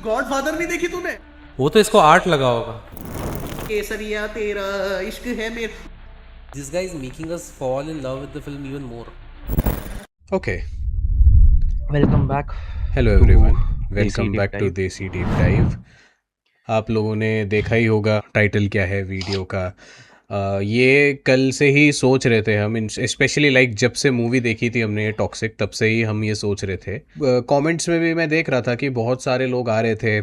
Godfather नहीं देखी तूने? वो तो इसको आर्ट लगा होगा. केसरिया तेरा इश्क है मेरा. This guy is making us fall in love with the film even more. Okay. Welcome back. Hello everyone. Welcome back to देसी डीप डाइव. आप लोगों ने देखा ही होगा टाइटल क्या है वीडियो का. ये कल से ही सोच रहे थे हम, स्पेशली लाइक जब से मूवी देखी थी हमने टॉक्सिक, तब से ही हम ये सोच रहे थे. कमेंट्स में भी मैं देख रहा था कि बहुत सारे लोग आ रहे थे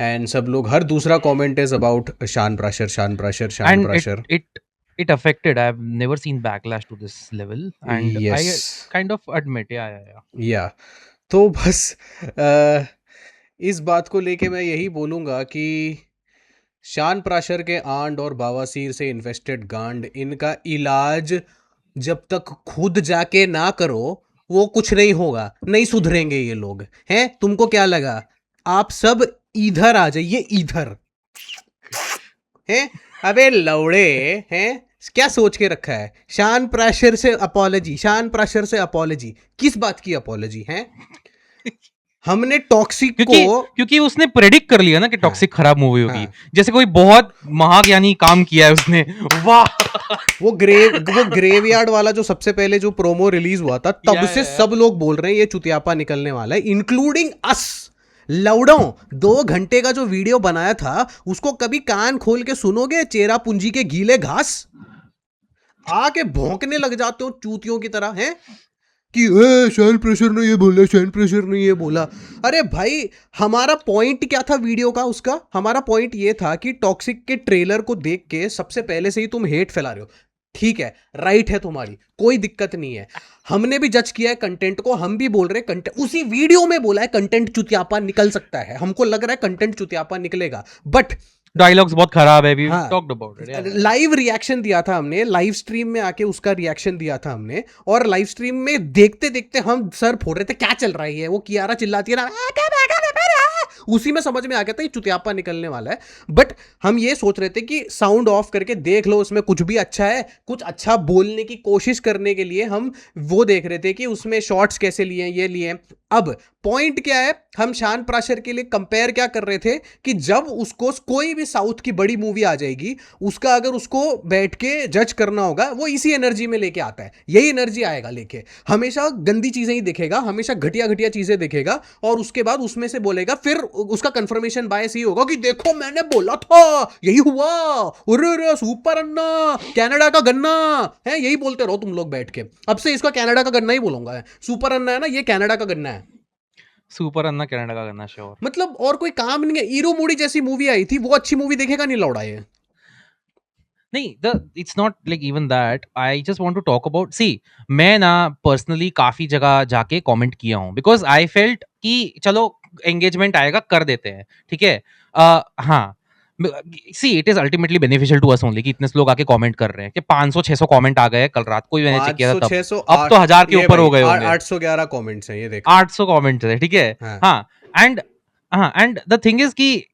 एंड सब लोग, हर दूसरा कमेंट इज अबाउट शान Prashar. It affected. I've never seen backlash to this level, and Yes. I kind of admit, yeah. या तो बस इस बात को लेके मैं यही बोलूँगा कि शान प्राशर के आंड और बवासीर से इन्फेस्टेड गांड, इनका इलाज जब तक खुद जाके ना करो वो कुछ नहीं होगा, नहीं सुधरेंगे ये लोग हैं. तुमको क्या लगा आप सब इधर आ जाइए, इधर हैं? अबे लौड़े हैं, क्या सोच के रखा है? शान प्राशर से अपोलॉजी, किस बात की अपोलॉजी है? हमने टॉक्सिक क्योंकि उसने प्रेडिक्ट कर लिया ना कि टॉक्सिक खराब मूवी होगी. जैसे कोई बहुत महाज्ञानी काम किया है उसने. वाह. वो ग्रेवयार्ड वाला जो सबसे पहले जो प्रोमो रिलीज हुआ था, तब से सब लोग बोल रहे हैं ये चुतियापा निकलने वाला है, इंक्लूडिंग अस. लौड़ों 2 घंटे का जो वीडियो बनाया था उसको कभी कान खोल के सुनोगे? चेरा पूंजी के गीले घास आके भौंकने लग जाते हो चूतियों की तरह हैं कि शान प्राशर ने ये बोला. अरे भाई, हमारा पॉइंट क्या था वीडियो का? उसका हमारा पॉइंट ये था कि टॉक्सिक के ट्रेलर को देख के सबसे पहले से ही तुम हेट फैला रहे हो. ठीक है, राइट है तुम्हारी, कोई दिक्कत नहीं है. हमने भी जज किया है कंटेंट को, हम भी बोल रहे हैं कंटेंट, उसी वीडियो में बोला है कंटेंट चुतियापा निकल सकता है. हमको लग रहा है कंटेंट चुतियापा निकलेगा, बट डायलॉग्स बहुत खराब है. We talked about it. Live reaction दिया था हमने, लाइव स्ट्रीम में आके उसका रिएक्शन दिया था हमने, और लाइव स्ट्रीम में देखते देखते हम सर फोड़ रहे थे क्या चल रहा है. वो कियारा चिल्लाती है ना, उसी में समझ में आ गया था ये चुतियापा निकलने वाला है. बट हम ये सोच रहे थे कि साउंड ऑफ करके देख लो, उसमें कुछ भी अच्छा है, कुछ अच्छा बोलने की कोशिश करने के लिए हम वो देख रहे थे कि उसमें शॉर्ट्स कैसे लिए, ये लिए. अब पॉइंट क्या है, हम शान प्राशर के लिए कंपेयर क्या कर रहे थे कि जब उसको कोई भी साउथ की बड़ी मूवी आ जाएगी, उसका अगर उसको बैठ के जज करना होगा, वो इसी एनर्जी में लेके आता है. यही एनर्जी आएगा लेके, हमेशा गंदी चीजें ही देखेगा, हमेशा घटिया घटिया चीजें देखेगा, और उसके बाद उसमें से बोलेगा, फिर उसका कंफर्मेशन बायस ही होगा कि देखो मैंने बोला था, यही हुआ, अरे सुपर अन्ना, कनाडा का गन्ना है. यही बोलते रहो तुम लोग बैठ के. अब से इसका कनाडा का गन्ना ही बोलूंगा. सुपर अन्ना है ना, ये कनाडा का गन्ना है. सुपर अन्ना कनाडा का गन्ना, श्योर. मतलब और कोई काम नहीं है. ईरो मूडी जैसी मूवी आई थी, वो अच्छी मूवी देखेगा नहीं लौड़ा ये. नहीं, it's not like even that. I just want to talk about, see, मैं ना पर्सनली काफी जगह जाके कमेंट किया हूँ, बिकॉज आई फेल्ट कि चलो एंगेजमेंट आएगा, कर देते हैं, ठीक है. हाँ, see it is ultimately beneficial to us only कि इतने लोग आके कमेंट कर रहे हैं कि 500-600 कमेंट आ गए कल रात को ही, मैंने चेक किया था तब. अब तो 1000 के ऊपर हो गए होंगे. 811 कमेंट्स हैं, ये देखो 800 कमेंट्स है, ठीक है. हाँ, एंड द थिंग इज कि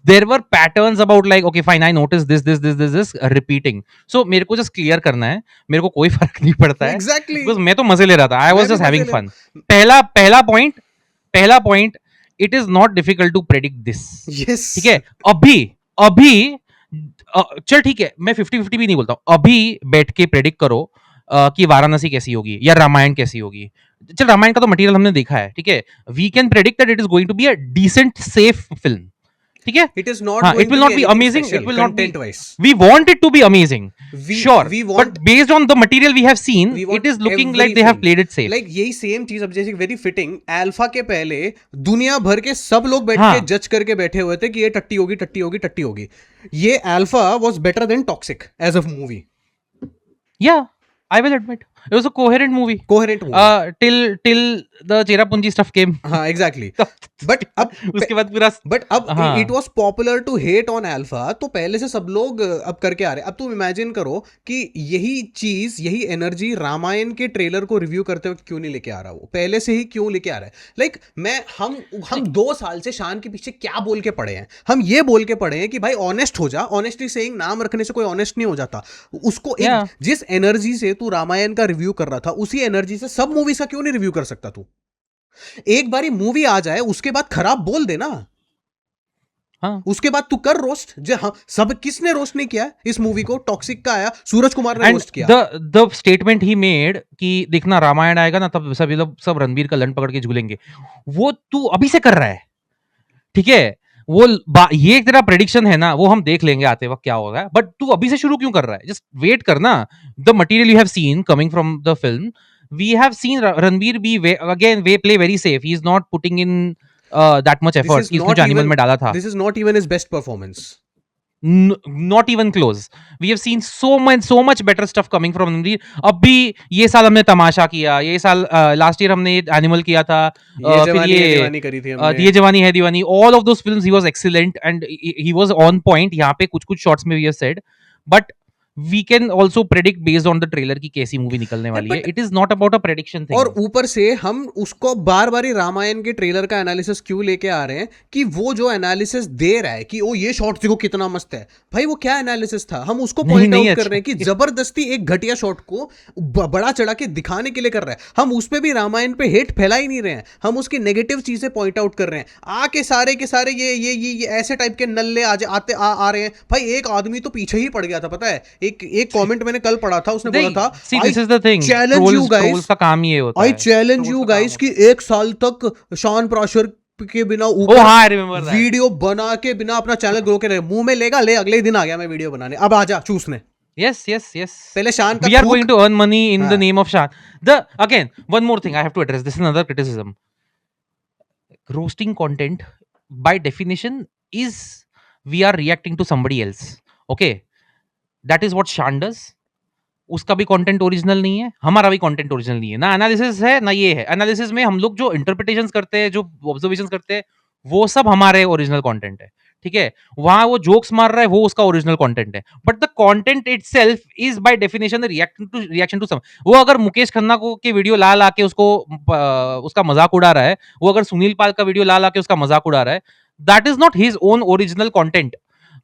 there were patterns about like okay fine I noticed this repeating. So मेरे को just clear करना है, मेरे को कोई फर्क नहीं पड़ता है. Exactly. Because मैं तो मजे ले रहा था. I was just having fun. पहला point, it is not difficult to predict this. Yes. ठीक है. अभी चल ठीक है, मैं 50-50 भी नहीं बोलता हूँ. अभी बैठ के प्रेडिक्ट करो कि वाराणसी कैसी होगी या रामायण कैसी होगी. चल रामायण का तो मटेरियल हमने देखा है, ठीक है. We can predict that it is going to be a decent safe film. ठीक है. It is not going it will to not be be amazing, special, it will not be content wise. We want it to be amazing, sure, we want, but based on the material we have seen, it is looking like they have played it safe. Like यही same चीज अब जैसे very fitting, alpha के पहले दुनिया भर के सब लोग बैठ के जज करके बैठे हुए थे कि ये टट्टी होगी. ये Alpha was better than Toxic as a movie. Yeah, I will admit it was a coherent movie. Till the Cherapunji stuff came. हाँ, exactly. But अब उसके बाद पूरा, but अब it was popular to hate on alpha, तो पहले से सब लोग अब करके आ रहे. अब तुम इमेजिन करो कि यही चीज, यही एनर्जी रामायण के ट्रेलर को रिव्यू करते वक्त क्यों नहीं लेके आ रहा, वो पहले से ही क्यों लेके आ रहा है. लाइक हम 2 साल से शान के पीछे क्या बोल के पड़े हैं. हम ये बोल के पड़े हैं कि भाई ऑनेस्ट हो जा. ऑनेस्टली सेइंग, नाम रखने से कोई ऑनेस्ट नहीं हो जाता. उसको एक जिस एनर्जी से तू रामायण का रिव्यू कर रहा था, उसी एनर्जी से सब मूवीज का क्यों नहीं रिव्यू कर सकता तू. एक बारी मूवी आ जाए उसके बाद खराब बोल देना. हाँ। उसके बाद तू कर रोस्ट। हाँ, सब किसने रोस्ट नहीं किया है इस मूवी को? टॉक्सिक का आया, सूरज कुमार ने एंड रोस्ट किया। द स्टेटमेंट ही मेड कि देखना रामायण आएगा ना, तब सभी लोग सब रणबीर का लन पकड़ के झूलेंगे, वो तू अभी से कर रहा है, ठीक है? ये तेरा प्रेडिक्शन है ना, वो हम देख लेंगे आते वक्त क्या होगा, बट तू अभी से शुरू क्यों कर रहा है? जस्ट वेट करना। The material you have seen coming from the film, we have seen Ranbir be again way play very safe, he is not putting in that much effort कि उसने जो एनिमल में डाला था, this is not even his best performance, not even close. We have seen so much better stuff coming from Ranveer. अब भी ये साल हमने तमाशा किया, ये साल लास्ट ईयर हमने एनिमल किया था, फिर ये दीवानी करी थी हमने। ये जवानी है दीवानी, all of those films he was excellent and he was on point. यहाँ पे कुछ शॉट्स में we have said, but we can also predict based on the trailer कि कैसी मूवी निकलने वाली है. It is not about a prediction thing. और ऊपर से हम उसको बार बार ही रामायण के ट्रेलर का एनालिसिस क्यों लेके आ रहे हैं कि वो जो एनालिसिस दे रहा है कि ओ ये शॉट देखो कितना मस्त है, भाई वो क्या एनालिसिस था? हम उसको पॉइंट आउट कर रहे हैं कि जबरदस्ती एक घटिया शॉट को बड़ा चढ़ा के दिखाने के लिए कर रहा है। हम उस पे भी रामायण पे हेट फैला ही नहीं रहे हैं, हम उसकी नेगेटिव चीजें पॉइंट आउट कर रहे हैं। आके सारे के सारे ये ऐसे टाइप के नल्ले आ रहे हैं। भाई एक आदमी तो पीछे ही पड़ गया था, पता है? एक कमेंट मैंने कल पढ़ा था, उसने बोला था See, this is the thing. Challenge you guys, trolls का काम ये होता है। आई चैलेंज यू गाइस कि एक साल तक शान प्राशर के बिना Oh, ऊपर हाँ, I remember that. वीडियो बना के बिना अपना चैनल ग्रो के रहे, मुंह में लेगा ले, अगले ही दिन आ गया मैं वीडियो बनाने, अब आजा चूसने। Yes. पहले शान का We are going to earn money in the हाँ. name of Shan. Again, one more thing I have to address. This is another criticism. Roasting content, by definition, is we are reacting to somebody else. Okay? That is what Shan does. उसका भी content original नहीं है, हमारा भी content original नहीं है, ना analysis है ना ये है। एनालिसिस में हम लोग जो इंटरप्रिटेशंस करते हैं, जो ऑब्जर्वेशंस करते हैं, वो सब हमारे ओरिजिनल कंटेंट है, ठीक है? वहां वो जोक्स मार रहा है, वो उसका ओरिजिनल कंटेंट है, but the content itself is by definition reaction to some. वो अगर मुकेश खन्ना को के वीडियो ला के उसको उसका मजाक उड़ा रहा है, वो अगर सुनील पाल का वीडियो ला के उसका मजाक उड़ा रहा है, that is not his own original content.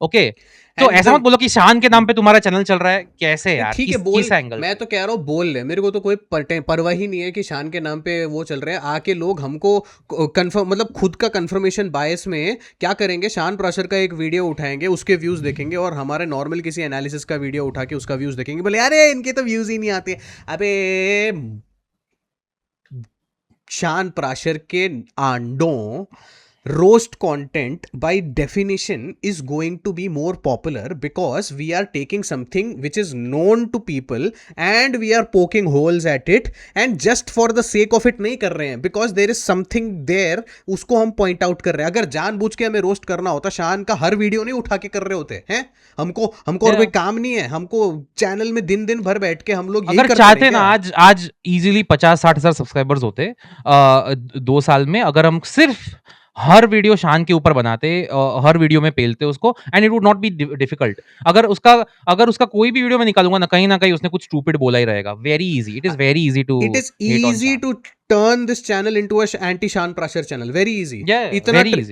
Okay, तो ऐसा मत बोलो कि शान के नाम पे तुम्हारा चैनल चल रहा है, कैसे यार? ठीक है, किस एंगल? मैं तो कह रहा हूँ बोल ले, मेरे को तो कोई परवाह ही नहीं है कि शान के नाम पे वो चल रहे हैं। आके लोग हमको कंफर्म, मतलब खुद का कंफर्मेशन बायस में क्या करेंगे, शान प्राशर का एक वीडियो उठाएंगे, उसके व्यूज देखेंगे, और हमारे नॉर्मल किसी एनालिसिस का वीडियो उठा के उसका व्यूज देखेंगे, बोले अरे इनके तो व्यूज ही नहीं आते। अबे शान प्राशर के आंडों, roast content by definition is going to be more popular because we are taking something which is known to people and we are poking holes at it, and just for the sake of it नहीं कर रहे हैं, because there is something there, उसको हम point out कर रहे हैं। अगर जानबूझ के हमें रोस्ट करना होता, शान का हर वीडियो नहीं उठा के कर रहे होते हैं। हमको और कोई काम नहीं है, हमको चैनल में दिन भर बैठ के हम लोग अगर चाहते ना आज इजीली 50-60 हजार सब्सक्राइबर्स होते 2 साल में, अगर हम सिर्फ हर वीडियो शान के ऊपर बनाते, हर वीडियो में पेलते उसको, and it would not be difficult. अगर उसका कोई भी वीडियो में निकालूंगा ना कहीं उसने कुछ स्टूपिड बोला ही रहेगा। Very easy, it is very easy to turn this channel into a anti Shaan Prashar channel. Very easy,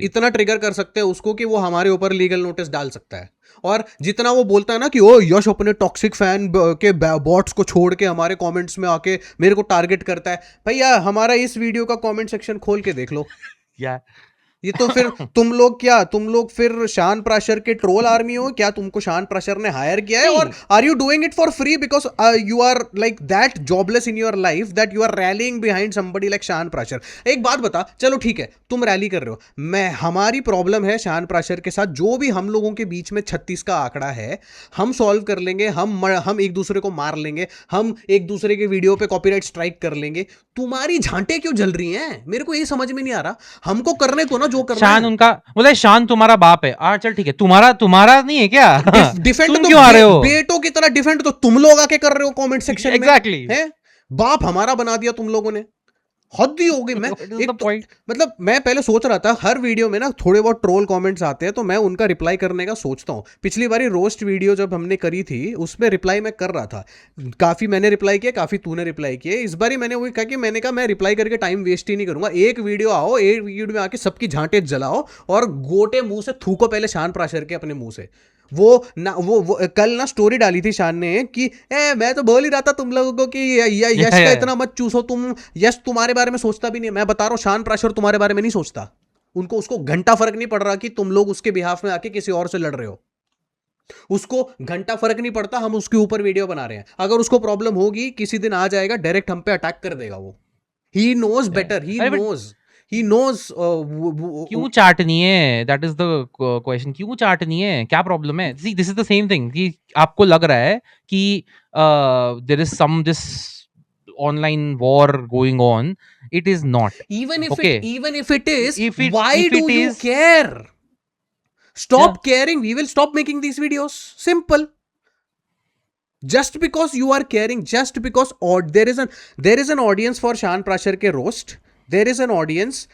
इतना ट्रिगर कर सकते हैं उसको कि वो हमारे ऊपर लीगल नोटिस डाल सकता है। और जितना वो बोलता है ना कि ओ यश अपने टॉक्सिक फैन के बॉट्स को छोड़ के हमारे कमेंट्स में आके मेरे को टारगेट करता है, भैया हमारा इस वीडियो का कमेंट सेक्शन खोल के देख लो। ये तो फिर तुम लोग फिर शान प्राशर के ट्रोल आर्मी हो क्या? तुमको शान प्राशर ने हायर किया है, और are you doing it for free because you are like that jobless in your life that you are rallying behind somebody like Shaan Prashar? एक बात बता, चलो ठीक है तुम रैली कर रहे हो, हमारी प्रॉब्लम है शान प्राशर के साथ, जो भी हम लोगों के बीच में 36 का आंकड़ा है हम सॉल्व कर लेंगे, हम एक दूसरे को मार लेंगे, हम एक दूसरे के वीडियो पे कॉपीराइट स्ट्राइक कर लेंगे। तुम्हारी झांटे क्यों जल रही हैं? मेरे को ये समझ में नहीं आ रहा। हमको करने को ना जो करना शान है। उनका बोले शान तुम्हारा बाप है, चल ठीक है, तुम्हारा नहीं है क्या? डिफेंड तुम क्यों आ रहे हो? बेटों की तरह डिफेंड तो तुम लोग आके कर रहे हो कमेंट सेक्शन में। एग्जैक्टली है, बाप हमारा बना दिया तुम लोगों ने, हद ही हो गई। मतलब मैं पहले सोच रहा था हर वीडियो में ना थोड़े बहुत ट्रोल कमेंट्स आते हैं तो मैं उनका रिप्लाई करने का सोचता हूँ। पिछली बारी रोस्ट वीडियो जब हमने करी थी उसमें रिप्लाई मैं कर रहा था, काफ़ी मैंने रिप्लाई किया, काफ़ी तूने रिप्लाई किए। इस बारी मैंने वही कहा कि मैंने कहा मैं रिप्लाई करके टाइम वेस्ट ही नहीं करूँगा। एक वीडियो में आके सबकी झांटे जलाओ और गोटे मुंह से थूको पहले शान प्राशर के अपने मुंह से। वो कल ना स्टोरी डाली थी शान ने कि मैं तो बोल ही रहा था तुम लोगों को कि यश का इतना मत चूसो, तुम यश तुम्हारे बारे में सोचता भी नहीं। मैं बता रहा हूँ शान प्राशर तुम्हारे बारे में नहीं सोचता, उनको उसको घंटा फर्क नहीं पड़ रहा कि तुम लोग उसके बिहाफ में आके किसी और से लड़ रहे हो, उसको घंटा फर्क नहीं पड़ता हम उसके ऊपर वीडियो बना रहे हैं। अगर उसको प्रॉब्लम होगी किसी दिन आ जाएगा डायरेक्ट हम पे अटैक कर देगा वो। He knows better, he knows क्यों चाटनी है, दैट इज द क्वेश्चन, क्यों चाटनी है, क्या प्रॉब्लम है? See this is the same thing कि आपको लग रहा है कि there is some this online war going on, it is not. even Okay. if it is, If it- why if do it you is- care? Stop Yeah. caring, we will stop making these videos, simple. Just because you are caring, just because there is an audience for शान प्राशर के roast, there is an audience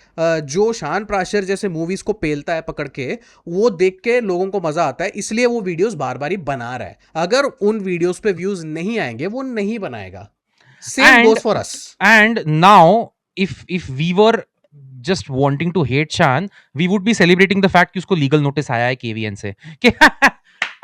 जो शान प्राशर जैसे movies को पेलता है पकड़ के, वो देख के लोगों को मजा आता है, इसलिए वो वीडियोस बार बार ही बना रहा है। अगर उन वीडियोस पे व्यूज नहीं आएंगे वो नहीं बनाएगा। Same And- goes for us. And now, if we were just wanting to hate Shan, we would be celebrating the fact कि उसको legal notice आया है KVN से कि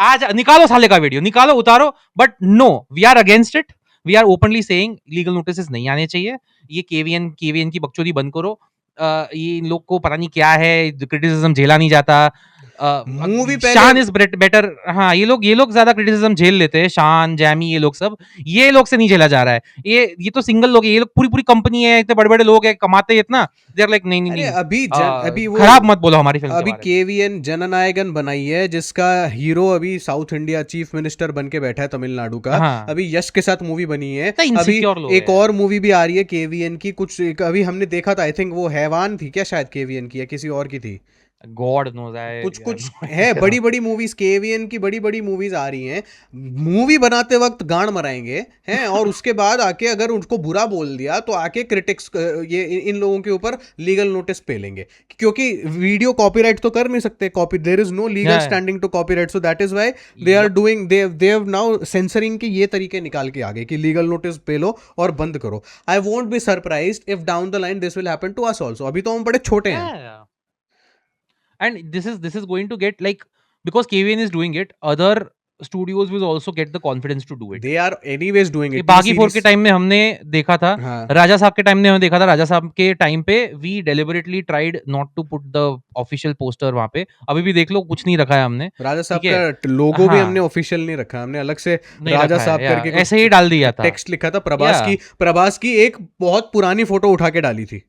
आज निकालो साले का वीडियो, निकालो, उतारो। But no, we are against it. We are openly saying legal notices नहीं आने चाहिए। ये KVN की बकचोदी बंद करो। ये इन लोग को पता नहीं क्या है, क्रिटिसिज्म झेला नहीं जाता। मूवी शान इज बेटर। हाँ, ये लोग ज्यादा क्रिटिसिज्म झेल लेते हैं, शान, जैमी, ये लोग सब, ये लोग से नहीं झेला जा रहा है। ये तो सिंगल लोग है, ये लोग पूरी कंपनी है, इतने बड़े बड़े लोग है, कमाते हैं इतना, दे आर लाइक नहीं। अभी वो खराब मत बोलो हमारी फिल्म अभी केवीएन जननायकन बनाई है जिसका हीरो अभी साउथ इंडिया चीफ मिनिस्टर बन के बैठा है तमिलनाडु का। हाँ। अभी यश के साथ मूवी बनी है। तो अभी insecure लोग एक हैं। और मूवी भी आ रही है केवीएन की, कुछ अभी हमने देखा था, आई थिंक वो हैवान थी क्या, शायद केवीएन की या किसी और की थी, गॉड नोज है, कुछ है। बड़ी बड़ी मूवीज केवीएन की बड़ी मूवीज आ रही हैं। मूवी बनाते वक्त गांड मराएंगे हैं, और उसके बाद आके अगर उनको बुरा बोल दिया तो आके क्रिटिक्स ये इन लोगों के ऊपर लीगल नोटिस पे लेंगे, क्योंकि वीडियो कॉपीराइट तो कर नहीं सकते, there is no legal standing to copyright, so that is why they are doing, they have now censoring के ये तरीके निकाल के आगे कि लीगल नोटिस पे लो और बंद करो। I won't be surprised if down the line this will happen to us also. अभी तो हम बड़े छोटे हैं। And this is going to get, like, because KVN is doing it, other studios will also get the confidence to do it. They are anyways doing ये it. बागी 4 के time में हमने देखा था, हाँ। राजा साहब के टाइम में हमने देखा था, राजा साहब के टाइम पे we deliberately tried not to put the official poster वहां पे। अभी भी देख लो, कुछ नहीं रखा है हमने। राजा साहब ठीक है? का लोगो भी हाँ। हमने ऑफिशियल नहीं रखा, हमने अलग से नहीं राजा रखा साहब है, करके या, ऐसे ही डाल दिया था, टेक्स्ट लिखा था। प्रभास की एक बहुत पुरानी फोटो उठा के डाली थी,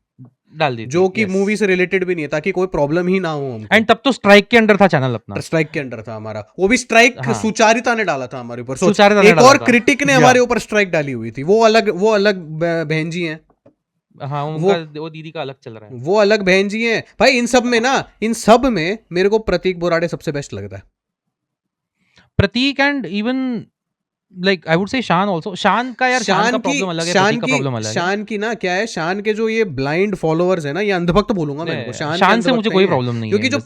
डाल दी जो कि मूवी से रिलेटेड भी नहीं है, ताकि कोई प्रॉब्लम ही ना हो हमको। एंड तब तो स्ट्राइक के अंडर था चैनल अपना, स्ट्राइक के अंडर था हमारा, वो भी स्ट्राइक हाँ। सुचारिता ने डाला था हमारे ऊपर। सुचारिता ने एक डाला और था। क्रिटिक ने हमारे ऊपर स्ट्राइक डाली हुई थी, वो अलग बहन जी हैं। हाँ, वो दीदी का अलग चल रहा है, वो अलग बहन जी हैं भाई। इन सब में मेरे को प्रतीक बोराडे सबसे बेस्ट लगता है। Prateek and even like I would say Shaan also. शान का यार, शान का प्रॉब्लम अलग है, प्रतीक का प्रॉब्लम अलग है। शान की ना क्या है, शान के जो ये ब्लाइंड फॉलोअर्स है ना, ये अंधभक्त बोलूंगा मैं इनको। शान से मुझे कोई प्रॉब्लम नहीं है, क्योंकि जो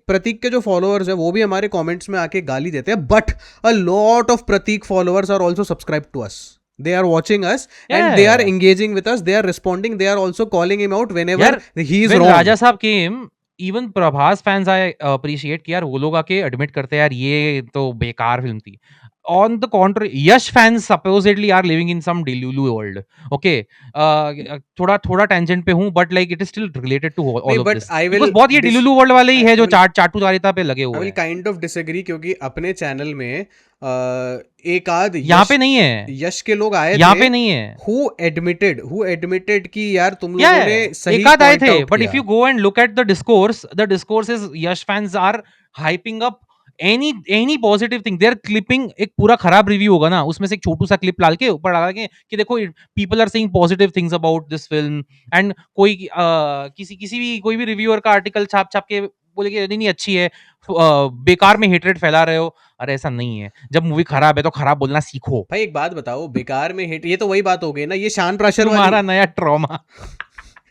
प्रतीक के जो फॉलोअर्स है वो भी हमारे कमेंट्स में आके गाली देते हैं, but a lot of Prateek followers are also subscribe to us, they are watching us and they are engaging with us, they are responding, they are also calling him out whenever he is wrong. राजा साहब came, even Prabhas fans I appreciate कि यार वो लोग आके admit करते हैं यार ये तो बेकार फिल्म थी। On the contrary, Yash fans supposedly are living in some Delulu world. Okay, थोड़ा tangent पे हूँ, but like it is still related to all of this. Because बहुत ये Delulu world वाले ही है जो चाटू चारिता पे लगे हुए हैं। I will kind of disagree, क्योंकि अपने चैनल में एक आध यहाँ पे नहीं है, यश के लोग आए यहाँ पे नहीं है, who admitted कि यार तुम लोगों ने सही एक आध आए थे, point out but if you go and look at the discourse is Yash fans are hyping up any positive thing. They're clipping, एक पूरा खराब रिव्यू होगा ना, उसमें से एक छोटू सा क्लिप डाल के ऊपर डाल के कि देखो people are saying positive things about this film, and कोई कोई भी रिव्यूअर का आर्टिकल छाप के बोले कि नहीं अच्छी है, बेकार में हेटरेट फैला रहे हो। अरे ऐसा नहीं है, जब मूवी खराब है तो खराब बोलना सीखो भाई। एक बात बताओ, बेकार में हेट, ये तो वही बात हो गई ना, ये शान प्राशर तुम्हारा नया ट्रॉमा।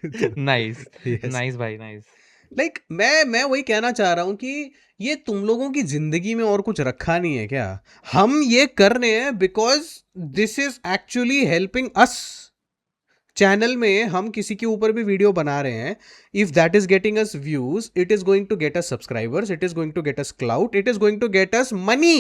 नाइस नाइस भाई, नाइस। लाइक मैं वही कहना चाह रहा हूँ कि ये तुम लोगों की जिंदगी में और कुछ रखा नहीं है क्या? हम ये कर रहे हैं because this is actually helping us. Channel में हम किसी के ऊपर भी वीडियो बना रहे हैं, if that is getting us views, it is going to get us subscribers, it is going to get us clout, it is going to get us money.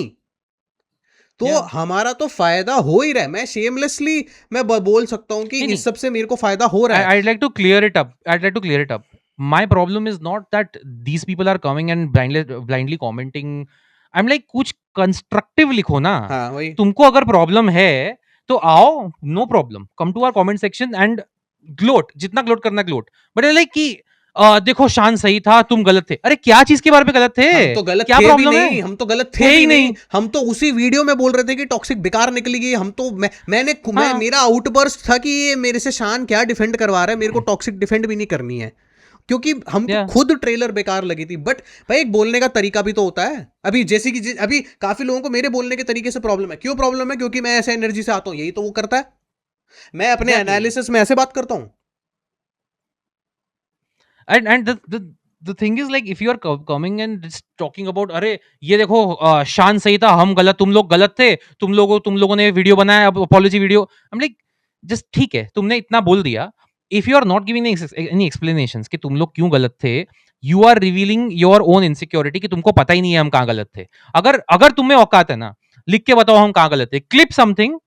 तो हमारा तो फायदा हो ही रहा है। मैं शेमलेसली मैं बोल सकता हूं कि इस सब से मेरे को फायदा हो रहा है। I'd like to clear it up. my problem is not that these people are coming and blindly commenting. I'm like, कुछ constructive लिखो ना. हाँ वही तुमको अगर प्रॉब्लम है तो आओ, no problem, come to our comment section and gloat, जितना ग्लोट करना ग्लोट. बट लाइक कि देखो शान सही था, तुम गलत थे. अरे क्या चीज के बारे में गलत थे? हम तो गलत क्या थे भी प्रॉब्लम नहीं, है? हम तो गलत थे थे ही भी नहीं, नहीं. हम तो उसी वीडियो में बोल रहे थे कि टॉक्सिक बेकार निकली. हम तो मैंने हाँ. मेरा आउटबर्स्ट था कि ये मेरे से शान क्या डिफेंड करवा रहा है, मेरे को टॉक्सिक डिफेंड भी नहीं करनी है, क्योंकि हमको Yeah. खुद ट्रेलर बेकार लगी थी. बट भाई एक बोलने का तरीका भी तो होता है. अभी जैसे कि अभी काफी लोगों को मेरे बोलने के तरीके से प्रॉब्लम है. क्यों प्रॉब्लम है? क्योंकि मैं ऐसे एनर्जी से आता हूं, यही तो वो करता है. मैं अपने Exactly. एनालिसिस में ऐसे बात करता हूं. And the thing is like if you are coming and just talking about अरे ये देखो शान सही था, हम गलत, तुम लोग गलत थे, तुम लोगों ने वीडियो बनाया, apology video. I'm like, just ठीक है, तुमने इतना बोल दिया. If you are not giving any explanations कि तुम लोग क्यों गलत थे, you are revealing your own insecurity कि तुमको पता ही नहीं है हम कहाँ गलत थे. अगर तुम्हें औकात है ना, लिख के बताओ हम कहाँ गलत थे, क्लिप समथिंग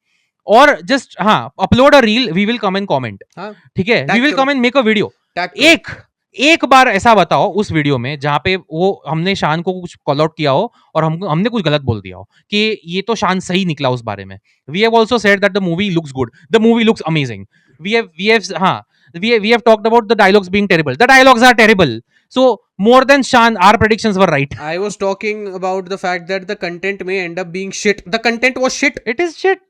और जस्ट हाँ upload a reel, we will come and comment. हाँ ठीक है, we will come and make a video. Tag करो. एक बार ऐसा बताओ उस वीडियो में जहां पे वो हमने शान को कुछ कॉल आउट किया हो और हमने कुछ गलत बोल दिया हो कि ये तो शान सही निकला उस बारे में. We have also said that the movie looks good, the movie looks amazing. We have talked about the dialogues being terrible, the dialogues are terrible. So more than Shan, our predictions were right. I was talking about the fact that the content may end up being shit. The content was shit. It is shit.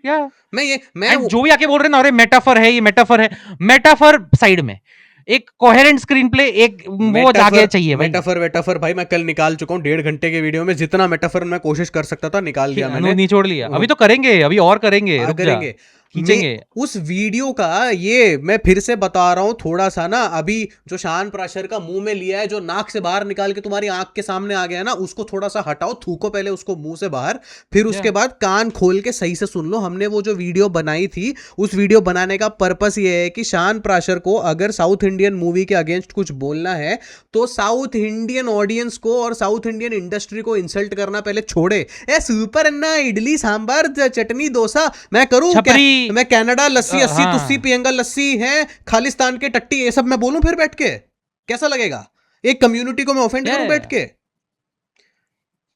Yeah. मैं जो भी आके बोल रहे हैं ना, अरे metaphor है, ये मेटाफर है, मेटाफर साइड में, एक कोहेरेंट स्क्रीन प्ले, एक वो जाके चाहिए भाई. मेटाफर भाई मैं कल निकाल चुका हूँ 1.5 घंटे के वीडियो में. जितना मेटाफर मैं कोशिश कर सकता था निकाल दिया मैंने. नहीं छोड़ लिया, अभी तो करेंगे, अभी और करेंगे, रुक जा, खींचेंगे उस वीडियो का. ये मैं फिर से बता रहा हूं थोड़ा सा ना, अभी जो शान प्राशर का मुंह में लिया है, जो नाक से बाहर निकाल के तुम्हारी आंख के सामने आ गया ना, उसको थोड़ा सा हटाओ, थूको पहले उसको मुंह से बाहर, फिर उसके बाद कान खोल के सही से सुन लो. हमने वो जो वीडियो बनाई थी, उस वीडियो बनाने का पर्पस ये है कि शान प्राशर को अगर साउथ इंडियन मूवी के अगेंस्ट कुछ बोलना है तो साउथ इंडियन ऑडियंस को और साउथ इंडियन इंडस्ट्री को इंसल्ट करना पहले छोड़े. ए सुपर अन्ना, इडली सांभर चटनी डोसा मैं करूं क्या? मैं कनाडा लस्सी, अस्सी तुस्सी पियंगा लस्सी है, खालिस्तान के टट्टी, ये सब मैं बोलूं फिर बैठ के? कैसा लगेगा? एक कम्युनिटी को मैं ऑफेंड करूं बैठ के?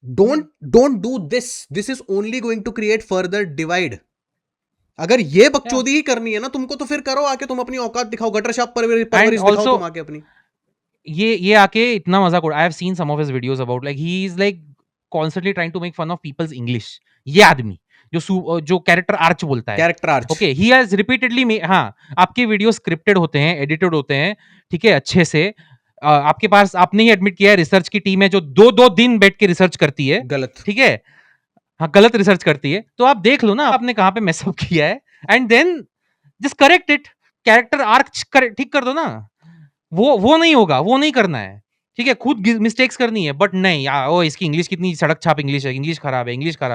Don't do this is only going to create further divide. अगर ये बकचोदी ही करनी है ना तुमको, तो फिर करो आके, तुम अपनी औकात दिखाओ, गटर शॉप परवरिश दिखाओ तुम आके अपनी. ये आके इतना मजाक उड़ा. I have seen some of his videos about like he is like constantly trying to make fun of people's English. ये आदमी जो कैरेक्टर आर्च बोलता है, character arch, okay, he has repeatedly, हाँ, आपके वीडियो स्क्रिप्टेड होते हैं, एडिटेड होते हैं, ठीक है, अच्छे से. आपके पास, आपने ही एडमिट किया है, रिसर्च की टीम है जो 2-2 दिन बैठ के रिसर्च करती है. गलत, ठीक है, हाँ, गलत रिसर्च करती है. तो आप देख लो ना आपने कहां पे मेसअप किया है, and then just correct it. Character arc ठीक कर दो ना. वो नहीं होगा, वो नहीं करना है. ठीक है, खुद मिस्टेक्स करनी है, बट नहीं यार, ओ इसकी इंग्लिश कितनी सड़क छाप इंग्लिश है, इंग्लिश खराब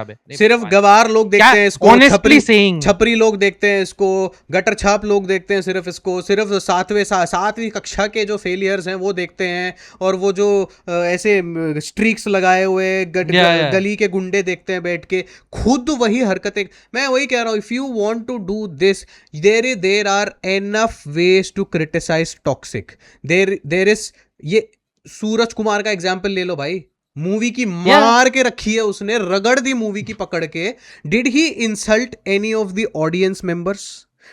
है. सिर्फ गवार लोग देखते हैं इसको, छपरी लोग देखते हैं इसको, गटर छाप लोग देखते हैं सिर्फ इसको, सिर्फ 7वीं कक्षा के जो फेलियर्स हैं वो देखते हैं, और वो जो ऐसे स्ट्रीक्स लगाए हुए गली के गुंडे देखते हैं बैठ के. खुद वही हरकतें. मैं वही कह रहा हूँ, if you want to do this, there are enough ways to criticize Toxic. There is, ये सूरज कुमार का एग्जाम्पल ले लो भाई. मूवी की मार के रखी है उसने, रगड़ दी मूवी की पकड़ के. Did he insult any of the audience members?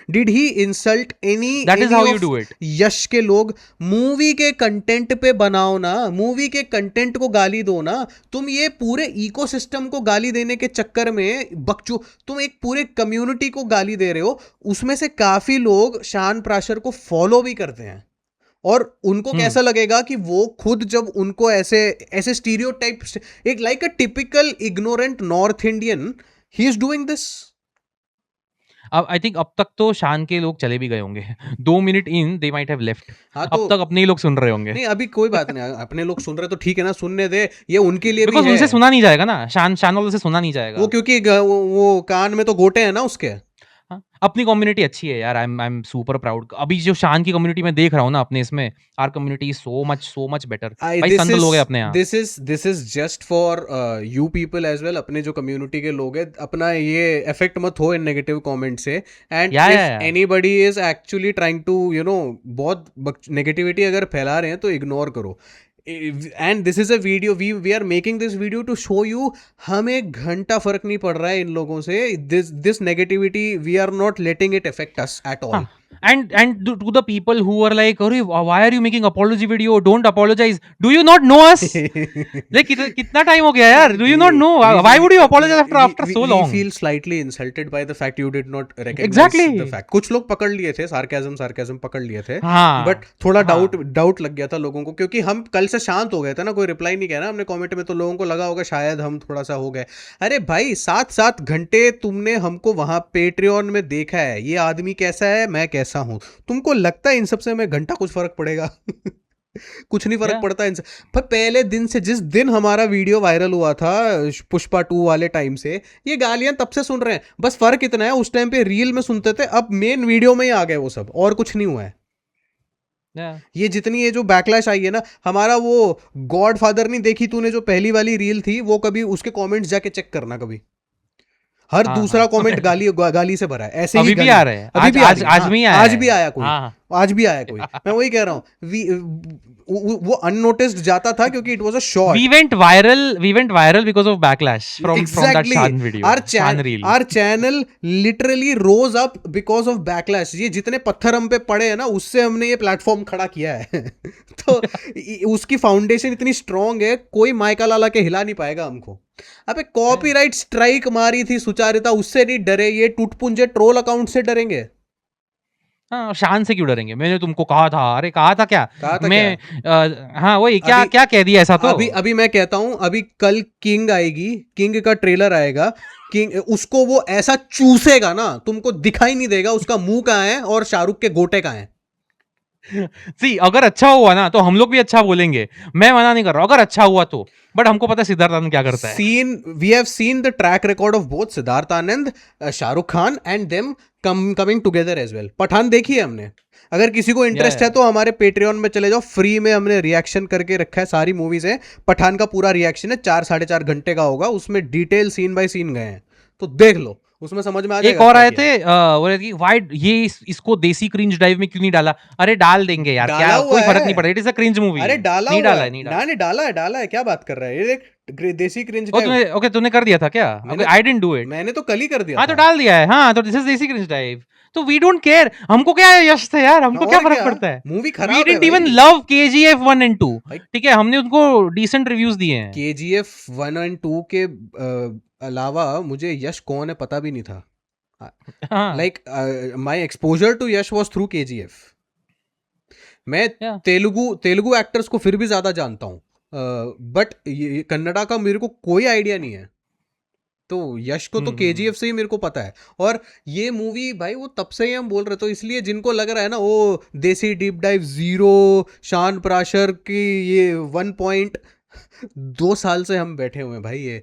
Did he insult any? That is how you do it. Yash के लोग मूवी के कंटेंट पे बनाओ ना, मूवी के कंटेंट को गाली दो ना. तुम ये पूरे इकोसिस्टम को गाली देने के चक्कर में बकचो, तुम एक पूरे कम्युनिटी को गाली दे रहे हो. उसमें से काफी लोग शान प्राशर को फॉलो भी करते हैं, और उनको कैसा लगेगा कि वो खुद जब उनको ऐसे स्टीरियोटाइप, एक like a typical ignorant north Indian, he is doing this. अब आई थिंक अब तक तो शान के लोग चले भी गए होंगे. 2 minute in they might have left. अब तक अपने ही लोग सुन रहे होंगे. नहीं, अभी कोई बात नहीं, अपने लोग सुन रहे तो ठीक है ना, सुनने दे. ये उनके लिए भी है, उनसे सुना नहीं जाएगा ना, शान वालों से सुना नहीं जाएगा. वो क्योंकि वो कान में तो गोटे हैं ना उसके. हाँ, अपनी कम्युनिटी अच्छी है यार, आई एम सुपर प्राउड। अभी जो शान की कम्युनिटी मैं देख रहा हूँ ना अपने इसमें, our community is so much better. भाई संत लोग हैं अपने यहाँ। This is just for you people as well. अपने जो कम्युनिटी के लोग हैं, अपना ये इफेक्ट मत हो इन नेगेटिव कमेंट से। And if anybody is actually trying to बहुत नेगेटिविटी अगर फैला रहे हैं तो इग्नोर करो। And this is a video, we are making this video to show you, हमें एक घंटा फर्क नहीं पड़ रहा है इन लोगों से। This negativity we are not letting it affect us at all. And to the people who are like, why are you making apology video? Don't apologize. Do you not know us? Like कितना time हो गया यार? Do you not know? Why would you apologize after so long? We feel slightly insulted by the fact you did not recognize the fact. कुछ लोग पकड़ लिए थे, sarcasm पकड़ लिए थे, but थोड़ा doubt लग गया था लोगों को, क्योंकि हम कल से शांत हो गए थे ना, कोई रिप्लाई नहीं किया ना हमने कमेंट में, तो लोगों को लगा होगा शायद हम थोड़ा सा हो गए। अरे भाई 7 घंटे तुमने हमको वहां पेट्रियन में देखा है, ये आदमी कैसा है, मैं कैसा हूं, तुमको लगता है इन सबसे हमें घंटा कुछ फर्क पड़ेगा? कुछ नहीं फर्क पड़ता इनसे। पर पहले दिन से, जिस दिन हमारा वीडियो वायरल हुआ था पुष्पा 2 वाले टाइम से, ये गालियां तब से सुन रहे हैं। बस फर्क इतना है, उस टाइम पे रील में सुनते थे, अब मेन वीडियो में ही आ गए वो सब, और कुछ नहीं हुआ है। ये जितनी ये जो बैकलैश आई है ना, हमारा वो गॉड फादर नहीं देखी तूने जो पहली वाली रील थी, वो कभी उसके कमेंट्स जाके चेक करना, कभी हर दूसरा कमेंट गाली से भरा है। ऐसे अभी ही भी आ रहे हैं, अभी भी आज भी आया कोई, आज भी आया कोई। मैं वही कह रहा हूँ, वो अननोटिस्ड जाता था क्योंकि it was a short. we went viral because of backlash from that Shan video, Shan reel. Our channel literally rose up because of backlash. ये जितने पत्थर हम पे पड़े हैं ना, उससे हमने ये प्लेटफॉर्म खड़ा किया है। तो उसकी फाउंडेशन इतनी स्ट्रांग है, कोई माइका लाला के हिला नहीं पाएगा हमको। अबे कॉपीराइट स्ट्राइक मारी थी सुचारिता, उससे नहीं डरे, ये टूटपुंजे ट्रोल अकाउंट से डरेंगे। हाँ, शान से क्यों डरेंगे? मैंने तुमको कहा था। अरे कहा था क्या? हाँ वही, क्या कह दिया ऐसा? तो अभी मैं कहता हूँ, अभी कल किंग आएगी, किंग का ट्रेलर आएगा, किंग उसको वो ऐसा चूसेगा ना, तुमको दिखाई नहीं देगा उसका मुंह कहाँ है और शाहरुख के गोटे कहाँ है। सी, अगर अच्छा हुआ ना तो हम लोग भी अच्छा बोलेंगे, मैं मना नहीं कर रहा अगर अच्छा हुआ तो, बट हमको पता है सिद्धार्थ आनंद क्या करता है। We have seen the track record of both Siddharth Anand, Shah Rukh Khan and them coming together as well. Pathaan देखी है हमने, अगर किसी को इंटरेस्ट है तो हमारे पेट्रियन में चले जाओ, फ्री में हमने रिएक्शन करके रखा है, सारी मूवीज है। पठान का पूरा रिएक्शन है, 4-4.5 घंटे का होगा, उसमें डिटेल सीन बाय सीन गए हैं, तो देख लो, उसमें समझ में आ जाएगा। एक और आए थे, व्हाई ये इसको देसी क्रिंज ड्राइव में क्यों नहीं डाला? अरे डाल देंगे यार, क्या कोई फर्क नहीं पड़ेगा, it is a cringe movie. अरे डाला नहीं डाला है, डाला है, क्या बात कर रहा है? ये देसी क्रिंज ओके तूने कर दिया था क्या? आई डिडंट डू इट, मैंने तो कल ही कर दिया। हाँ तो डाल दिया है, हाँ तो दिस इज देसी क्रिंज ड्राइव, तो वी डोंट केयर, हमको क्या है यश से यार, हमको क्या फर्क पड़ता है? मूवी खराब है। We didn't even love KGF 1 and 2, ठीक है, हमने उनको डिसेंट रिव्यूज दिए हैं। KGF 1 and 2 के अलावा मुझे यश कौन है पता भी नहीं था। Like my exposure to Yash was through KGF। मैं तेलुगु एक्टर्स को फिर भी ज्यादा जानता हूँ, बट कन्नड़ा का मेरे को कोई आइडिया नहीं है। तो यश को तो KGF से ही मेरे को पता है। और ये मूवी भाई वो तब से ही हम बोल रहे, तो इसलिए जिनको लग रहा है ना वो देसी डीप डाइव 0, शान प्राशर की ये 1.2 साल से हम बैठे हुए हैं भाई। ये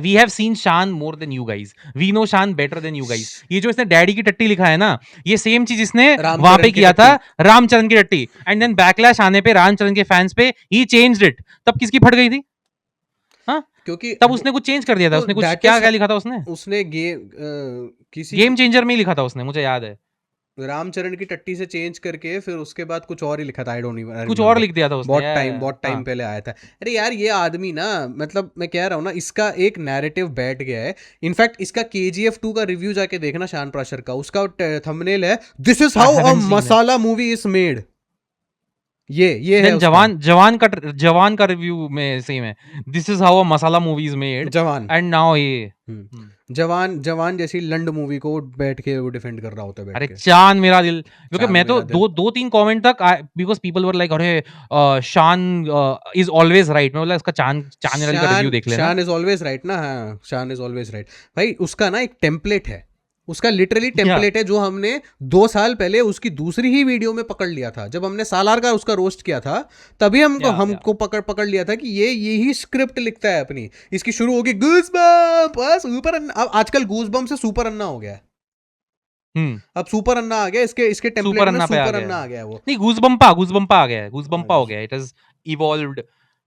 we have seen Shan more than you guys, we know Shan better than you guys। ये जो इसने डैडी की टट्टी लिखा है ना, ये सेम चीज इसने वहां पे किया था, रामचरण की टट्टी, एंड देन बैकलैश आने पे रामचरण के फैंस पे ही चेंज्ड इट। तब किसकी फट गई थी? हाँ, क्योंकि तब उसने कुछ चेंज कर दिया था। उसने कुछ क्या लिखा था? उसने गेम चेंजर में ही लिखा था उसने, मुझे याद है, रामचरण की टट्टी से चेंज करके फिर उसके बाद कुछ और ही लिखा था। आई डोंट नो, कुछ और लिख दिया था उसने, बहुत टाइम पहले आया था। अरे यार ये आदमी ना, मतलब मैं कह रहा हूँ ना, इसका एक नैरेटिव बैठ गया है। इनफैक्ट इसका KGF 2 का रिव्यू जाके देखना, शान प्राशर का, उसका थंबनेल है this is how a masala movie is made. ये है जवान का रिव्यू में सेम है, this is how a masala movie is made, जवान, एंड नाउ ये जवान जैसी लंड मूवी को बैठ के वो डिफेंड कर रहा होता है। अरे चांद मेरा दिल, क्योंकि मैं तो 2-3 कमेंट तक, बिकॉज पीपल वर लाइक, अरे शान इज ऑलवेज राइट। मैं बोला इसका चांद का रिव्यू देख लेना। शान इज ऑलवेज राइट ना, हाँ शान इज ऑलवेज राइट भाई। उसका ना एक टेम्पलेट है, उसका लिटरली टेम्पलेट है, जो हमने 2 साल पहले उसकी दूसरी ही वीडियो में पकड़ लिया था, जब हमने सालार का उसका रोस्ट किया था, तभी हमको पकड़ लिया था कि यही स्क्रिप्ट लिखता है अपनी। इसकी शुरू होगी गूज़बम्प, सुपर अन्ना। अब आजकल गूज़बम्प से सुपर अन्ना हो गया है। अब सुपर अन्ना आ गया, इसके इसके टेम्पलेट में अन्ना पे आ सुपर गया अन्ना है। आ गया है वो। नहीं, गूज़बम्पा आ गया है, गूज़बम्पा हो गया है, it has evolved,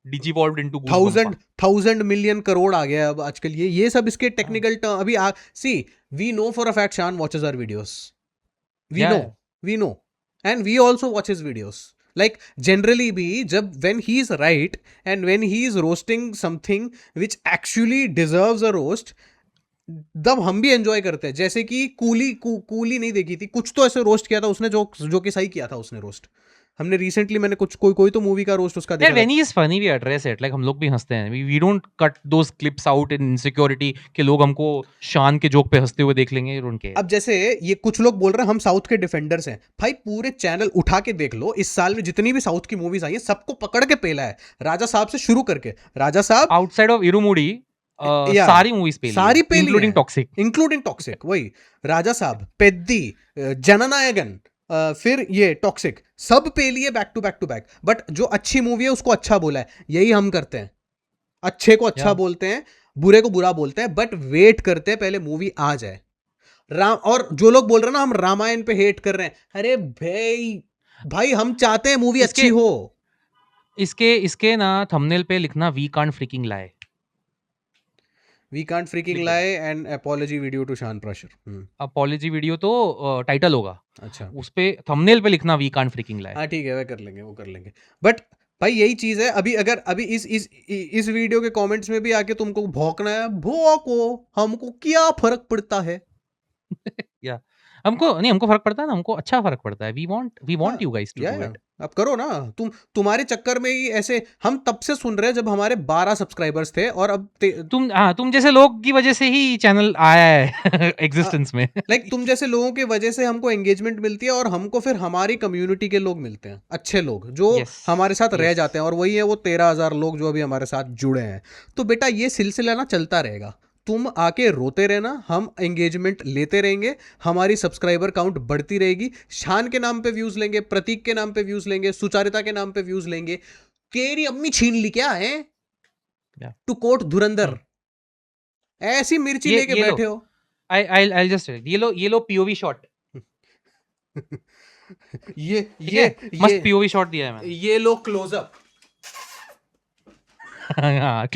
devolved into गूज़बम्पा। 1000 मिलियन करोड़ आ गया है अब आजकल। ये सब इसके टेक्निकल टर्म अभी see we know for a fact Shaan watches our videos, we know and we also watch his videos. Like generally भी जब when he is right and when he is roasting something which actually deserves a roast, तब हम भी enjoy करते हैं। जैसे कि coolie नहीं देखी थी, कुछ तो ऐसे रोस्ट किया था उसने जो कि सही किया था उसने रोस्ट। हमने रिसेंटली मैंने कुछ कोई तो मूवी का रोस्ट उसका देखा यार when he is funny we address it, like हम लोग भी हंसते हैं, we don't cut those clips out in insecurity कि लोग हमको शान के जोक पे हंसते हुए देख लेंगे उनके। अब जैसे ये कुछ लोग बोल रहे हैं हम साउथ के डिफेंडर्स हैं, भाई पूरे चैनल उठा के देख लो, इस साल में जितनी भी साउथ की मूवीज आई हैं सबको पकड़ के पेला है, राजा साहब से शुरू करके। राजा साहब आउटसाइड ऑफ इरुमुडी या, सारी मूवीज पे सारी पेली इंक्लूडिंग टॉक्सिक, वही राजा साहब, पेद्दी, जननायकन, फिर ये टॉक्सिक, सब पे लिए बैक टू बैक। बट जो अच्छी मूवी है उसको अच्छा बोला है, यही हम करते हैं। अच्छे को अच्छा बोलते हैं, बुरे को बुरा बोलते हैं, बट वेट करते हैं पहले मूवी आ जाए। और जो लोग बोल रहे हैं ना हम रामायण पे हेट कर रहे हैं, अरे भाई हम चाहते हैं मूवी अच्छी हो। इसके ना थंबनेल पे लिखना we can't freaking lie, we can't freaking lie and apology video to Shaan Prashar. Apology video तो टाइटल होगा, अच्छा उस पे थंबनेल पे लिखना वी कांट फ्रीकिंग लाई। हाँ ठीक है, वो कर लेंगे। बट भाई यही चीज है, अभी इस वीडियो के कमेंट्स में भी आके तुमको भौंकना है, भौंको, हमको क्या फर्क पड़ता है। या हमको फर्क पड़ता है ना, हमको अच्छा फर्क पड़ता है। We want you guys to do it. अब करो ना, तुम्हारे चक्कर में ही ऐसे हम तब से सुन रहे हैं जब हमारे 12 सब्सक्राइबर्स थे, और अब तुम जैसे लोग की वजह से ही चैनल आया है एग्जिस्टेंस में। लाइक तुम जैसे लोगों की वजह से हमको एंगेजमेंट मिलती है, और हमको फिर हमारी कम्युनिटी के लोग मिलते हैं, अच्छे लोग जो हमारे साथ रह जाते हैं, और वही है वो 13,000 लोग जो अभी हमारे साथ जुड़े हैं। तो बेटा ये सिलसिला ना चलता रहेगा, तुम आके रोते रहना, हम एंगेजमेंट लेते रहेंगे, हमारी सब्सक्राइबर काउंट बढ़ती रहेगी। शान के नाम पे व्यूज लेंगे, प्रतीक के नाम पे व्यूज लेंगे, सुचारिता के नाम पे व्यूज लेंगे। तेरी अम्मी छीन ली क्या है, टू कोट धुरंधर, ऐसी मिर्ची लेके बैठे हो। I'll just ये लो पीओवी शॉट। ये मस्त पीओवी शॉट दिया है मैंने। ये लो क्लोजअप। हाँ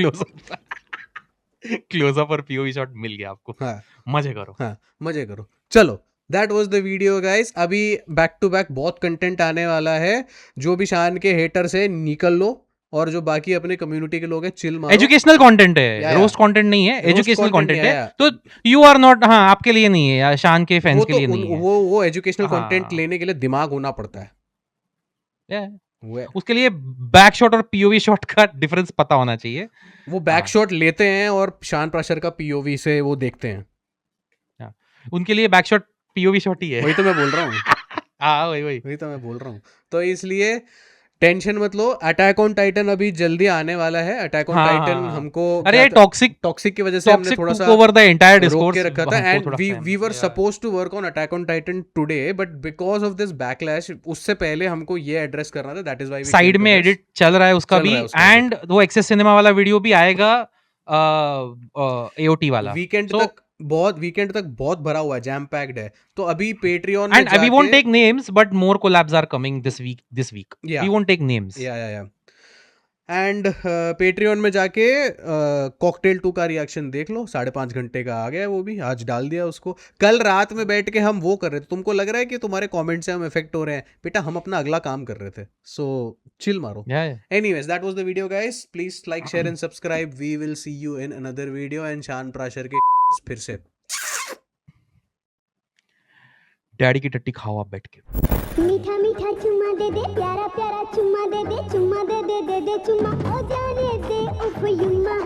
क्लोजअप और पीओवी शॉट मिल गया आपको। हाँ मजे करो। हाँ मजे करो। चलो that was the video guys. अभी बैक टू बैक बहुत कंटेंट आने वाला है। जो भी शान के हेटर से निकल लो, और जो बाकी अपने कम्युनिटी के लोग हैं चिल मारो। एजुकेशनल कंटेंट है, रोस्ट कंटेंट नहीं है, एजुकेशनल कंटेंट है। तो यू आर नॉट, हाँ आपके लिए नहीं है या शान के फैंस के लिए नहीं है। वो एजुकेशनल कंटेंट लेने के लिए दिमाग होना पड़ता है। उसके लिए बैक शॉट और पीओवी शॉट का डिफरेंस पता होना चाहिए। वो बैक शॉट लेते हैं और शान प्राशर का पीओवी से वो देखते हैं। उनके लिए बैक शॉट पीओवी शॉट ही है। वही तो मैं बोल रहा हूँ। हाँ वही तो मैं बोल रहा हूँ। तो इसलिए टेंशन मत लो, अटैक ऑन टाइटन अभी जल्दी आने वाला है। अटैक ऑन टाइटन हमको, अरे टॉक्सिक की वजह से हमने थोड़ा सा ओवर द एंटायर डिस्कोर्स रोक के रखा था, and we were supposed to work on attack on Titan today, but because of this backlash उससे पहले हमको ये एड्रेस करना था। दैट इज व्हाई साइड में एडिट चल रहा है उसका भी, एंड वो एक्सेस सिनेमा वाला वीडियो भी आएगा, एओटी वाला। वीकेंड तक बहुत भरा हुआ है, जैम पैक्ड है। तो अभी Patreon and we won't take names, but more collabs are coming this week. We won't take names. या एंड पेट्रियन में जाके कॉकटेल 2 का रिएक्शन देख लो, 5.5 घंटे का आ गया है, वो भी आज डाल दिया उसको। कल रात में बैठ के हम वो कर रहे थे, तुमको लग रहा है कि तुम्हारे कमेंट से हम इफेक्ट हो रहे हैं, बेटा हम अपना अगला काम कर रहे थे। सो चिल मारो। Anyways that was the video guys, please like share and subscribe. We will see you in another video. And Shaan Prashar के फिर से डैडी की टट्टी खाओ आप बैठ के। मीठा मीठा चुम्मा दे दे, प्यारा प्यारा चुम्मा दे दे, चुम्मा दे दे चुम्मा, ओ जाने दे उफ युम्मा।